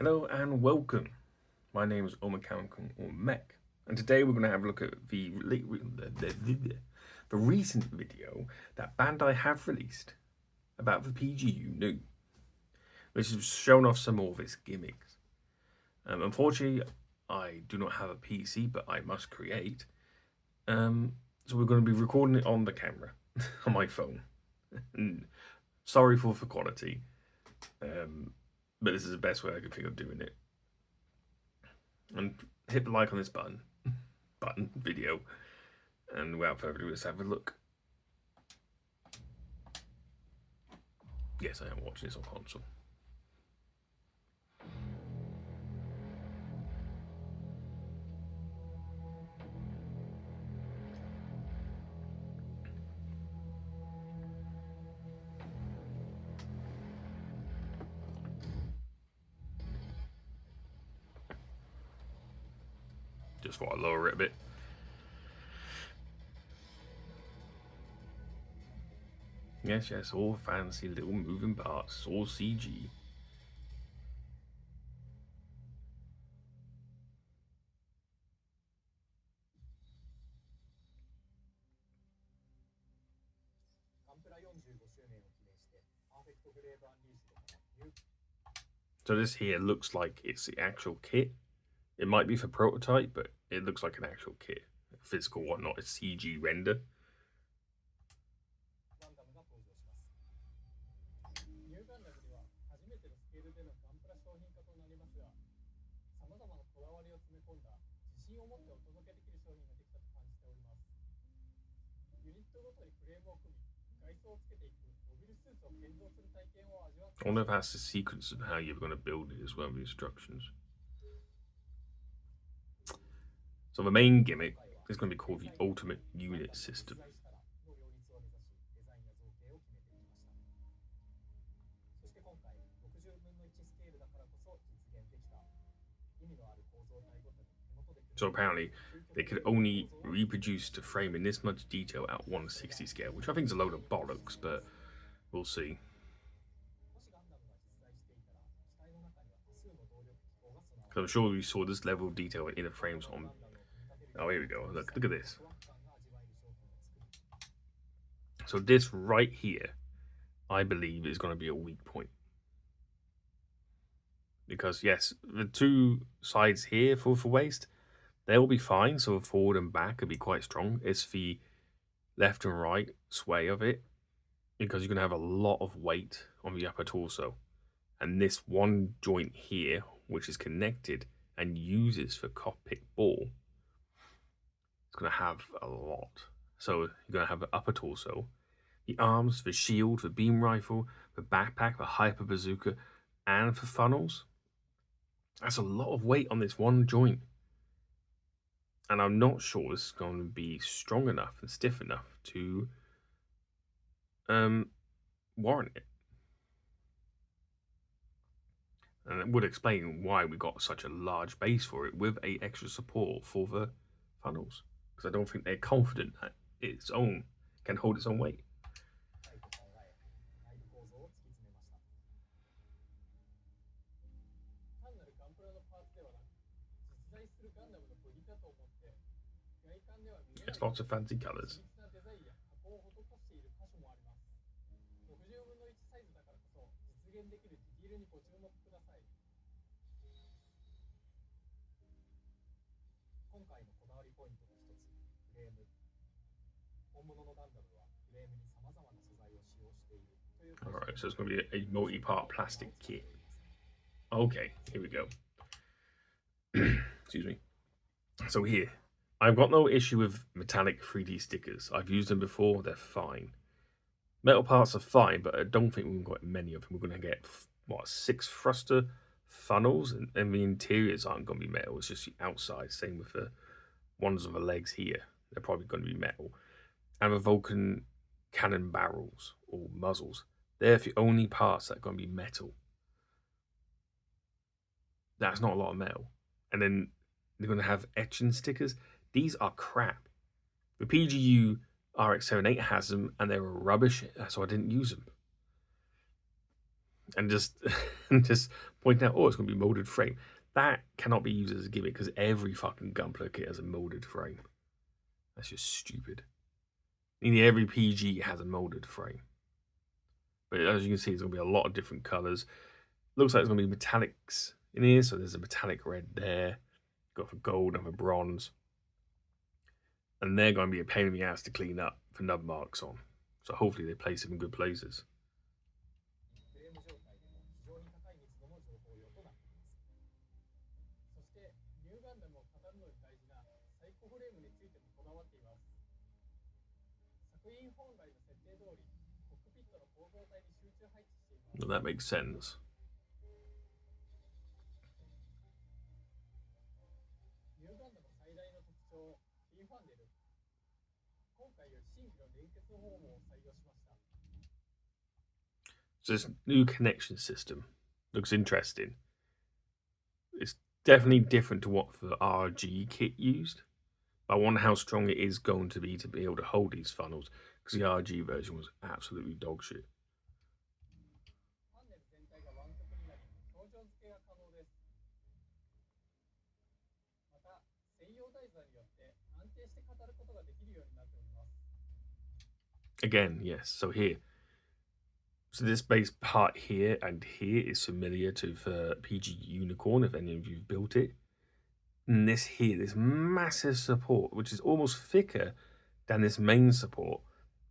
Hello and welcome. My name is Omakankun or Mech, and today we're going to have a look at the recent video that Bandai have released about the PGU Nu, which has shown off some more of its gimmicks. Unfortunately, I do not have a PC, but I must create. So we're going to be recording it on the camera on my phone. Sorry for quality. But this is the best way I could think of doing it. And hit the like on this video, and without further ado, let's have a look. Yes, I am watching this on console. Just thought I'd lower it a bit. Yes, all fancy little moving parts, all CG. So this here looks like it's the actual kit. It might be for prototype, but it looks like an actual kit. Physical one, not a CG render. I wonder if that's the sequence of how you're going to build it as well, the instructions. So the main gimmick is going to be called the Ultimate Unit System. So apparently they could only reproduce the frame in this much detail at 1/60 scale, which I think is a load of bollocks, but we'll see. So I'm sure you saw this level of detail in the frames on. Oh, here we go. Look at this. So this right here, I believe, is going to be a weak point. Because yes, the two sides here for waist, they'll be fine. So forward and back will be quite strong. It's the left and right sway of it, because you're going to have a lot of weight on the upper torso. And this one joint here, which is connected and uses for cockpit ball, it's going to have a lot. So you're going to have the upper torso, the arms, the shield, the beam rifle, the backpack, the hyper bazooka, and for funnels. That's a lot of weight on this one joint. And I'm not sure this is going to be strong enough and stiff enough to warrant it. And it would explain why we got such a large base for it with a extra support for the funnels. Because I don't think they're confident that its own can hold its own weight. Yes, lots of fancy colors. Alright, so it's going to be a multi-part plastic kit. Okay, here we go. Excuse me. So here, I've got no issue with metallic 3D stickers. I've used them before, they're fine. Metal parts are fine, but I don't think we've got many of them. We're going to get, 6 thruster funnels, and the interiors aren't going to be metal. It's just the outside. Same with the ones on the legs here. They're probably going to be metal. And the Vulcan cannon barrels, or muzzles, they're the only parts that are going to be metal. That's not a lot of metal. And then they're going to have etching stickers. These are crap. The PGU RX-78 has them, and they were rubbish, so I didn't use them. and just and just point out, oh, it's going to be molded frame. That cannot be used as a gimmick because every fucking Gunpla kit has a molded frame. That's just stupid. Nearly every PG has a molded frame. But as you can see, there's going to be a lot of different colors. Looks like there's going to be metallics in here. So there's a metallic red there. Got for gold and for bronze. And they're going to be a pain in the ass to clean up for nub marks on. So hopefully they place them in good places. Well, that makes sense. So this new connection system looks interesting. It's definitely different to what the RG kit used. But I wonder how strong it is going to be able to hold these funnels, because the RG version was absolutely dog shit. Again, yes. So here, so this base part here and here is familiar to the PG Unicorn, if any of you built it. And this here, this massive support, which is almost thicker than this main support,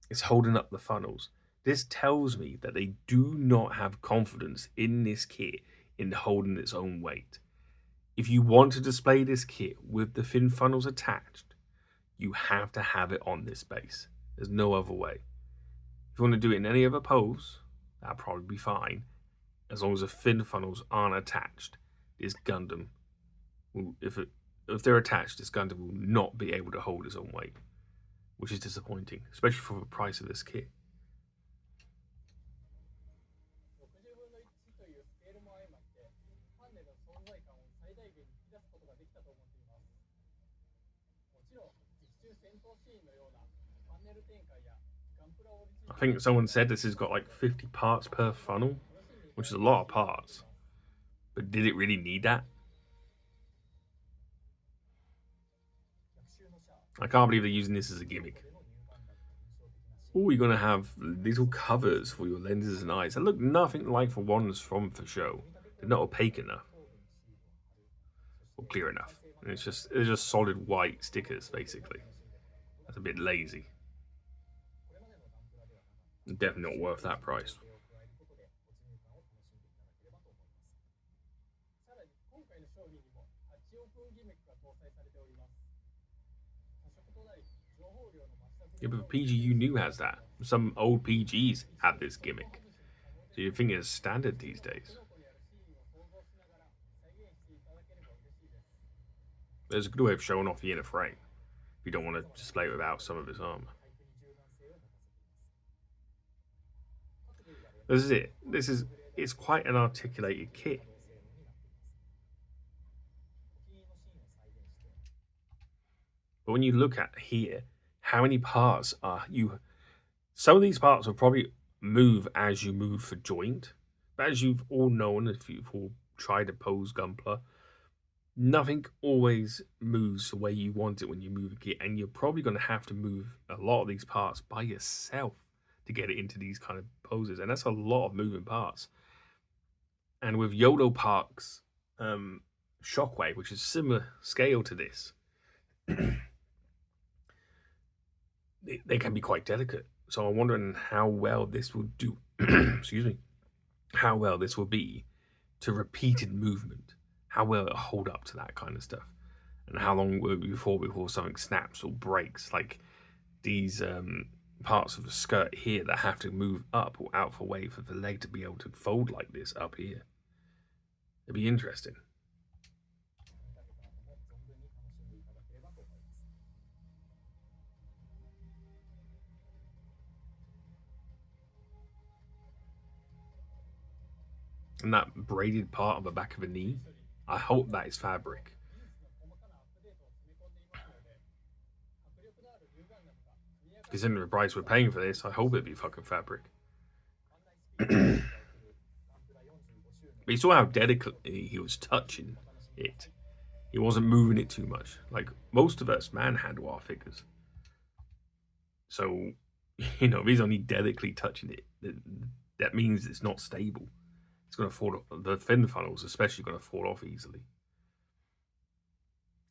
is holding up the funnels. This tells me that they do not have confidence in this kit in holding its own weight. If you want to display this kit with the fin funnels attached, you have to have it on this base. There's no other way. If you want to do it in any other pose, that'll probably be fine. As long as the fin funnels aren't attached, this Gundam will, if they're attached, this Gundam will not be able to hold its own weight, which is disappointing, especially for the price of this kit. I think someone said this has got like 50 parts per funnel, which is a lot of parts. But did it really need that? I can't believe they're using this as a gimmick. Oh, you're going to have little covers for your lenses and eyes that look nothing like the ones from the show. They're not opaque enough or clear enough. And it's just solid white stickers, basically. That's a bit lazy. Definitely not worth that price. Yeah, but PGU Nu has that. Some old PGs had this gimmick. So you think it's standard these days. There's a good way of showing off the inner frame if you don't want to display it without some of its armor. This is it. It's quite an articulated kit. But when you look at here, how many parts are you? Some of these parts will probably move as you move for joint. But as you've all known, if you've all tried to pose Gunpla, nothing always moves the way you want it when you move a kit. And you're probably going to have to move a lot of these parts by yourself to get it into these kind of poses. And that's a lot of moving parts. And with Yolo Park's Shockwave, which is similar scale to this, they can be quite delicate. So I'm wondering how well this will do. Excuse me. How well this will be to repeated movement. How well it'll hold up to that kind of stuff, and how long will it be before something snaps or breaks, like these parts of the skirt here that have to move up or out for way for the leg to be able to fold like this up here. It'd be interesting. And that braided part on the back of the knee, I hope that is fabric. Considering the price we're paying for this, I hope it'd be fucking fabric. But you saw how delicately he was touching it. He wasn't moving it too much. Like most of us manhandle our figures. So, if he's only delicately touching it, that means it's not stable. It's going to fall off. The fin funnels, especially, going to fall off easily.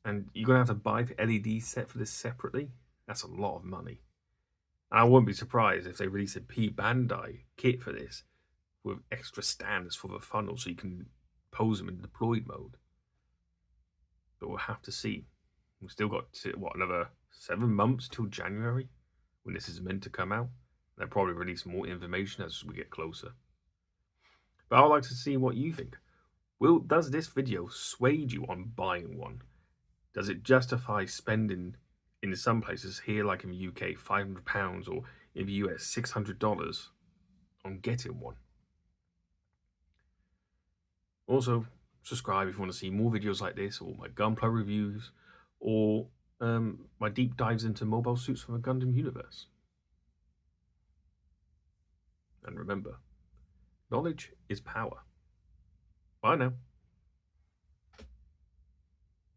And you're going to have to buy the LED set for this separately. That's a lot of money. And I wouldn't be surprised if they release a Bandai kit for this with extra stands for the funnel so you can pose them in deployed mode. But we'll have to see. We've still got, another 7 months till January when this is meant to come out. They'll probably release more information as we get closer. But I'd like to see what you think. Does this video sway you on buying one? Does it justify spending in some places here, like in the UK, £500, or in the US, $600 on getting one? Also, subscribe if you want to see more videos like this, or my Gunpla reviews, or my deep dives into mobile suits from the Gundam universe. And remember, knowledge is power. Bye now.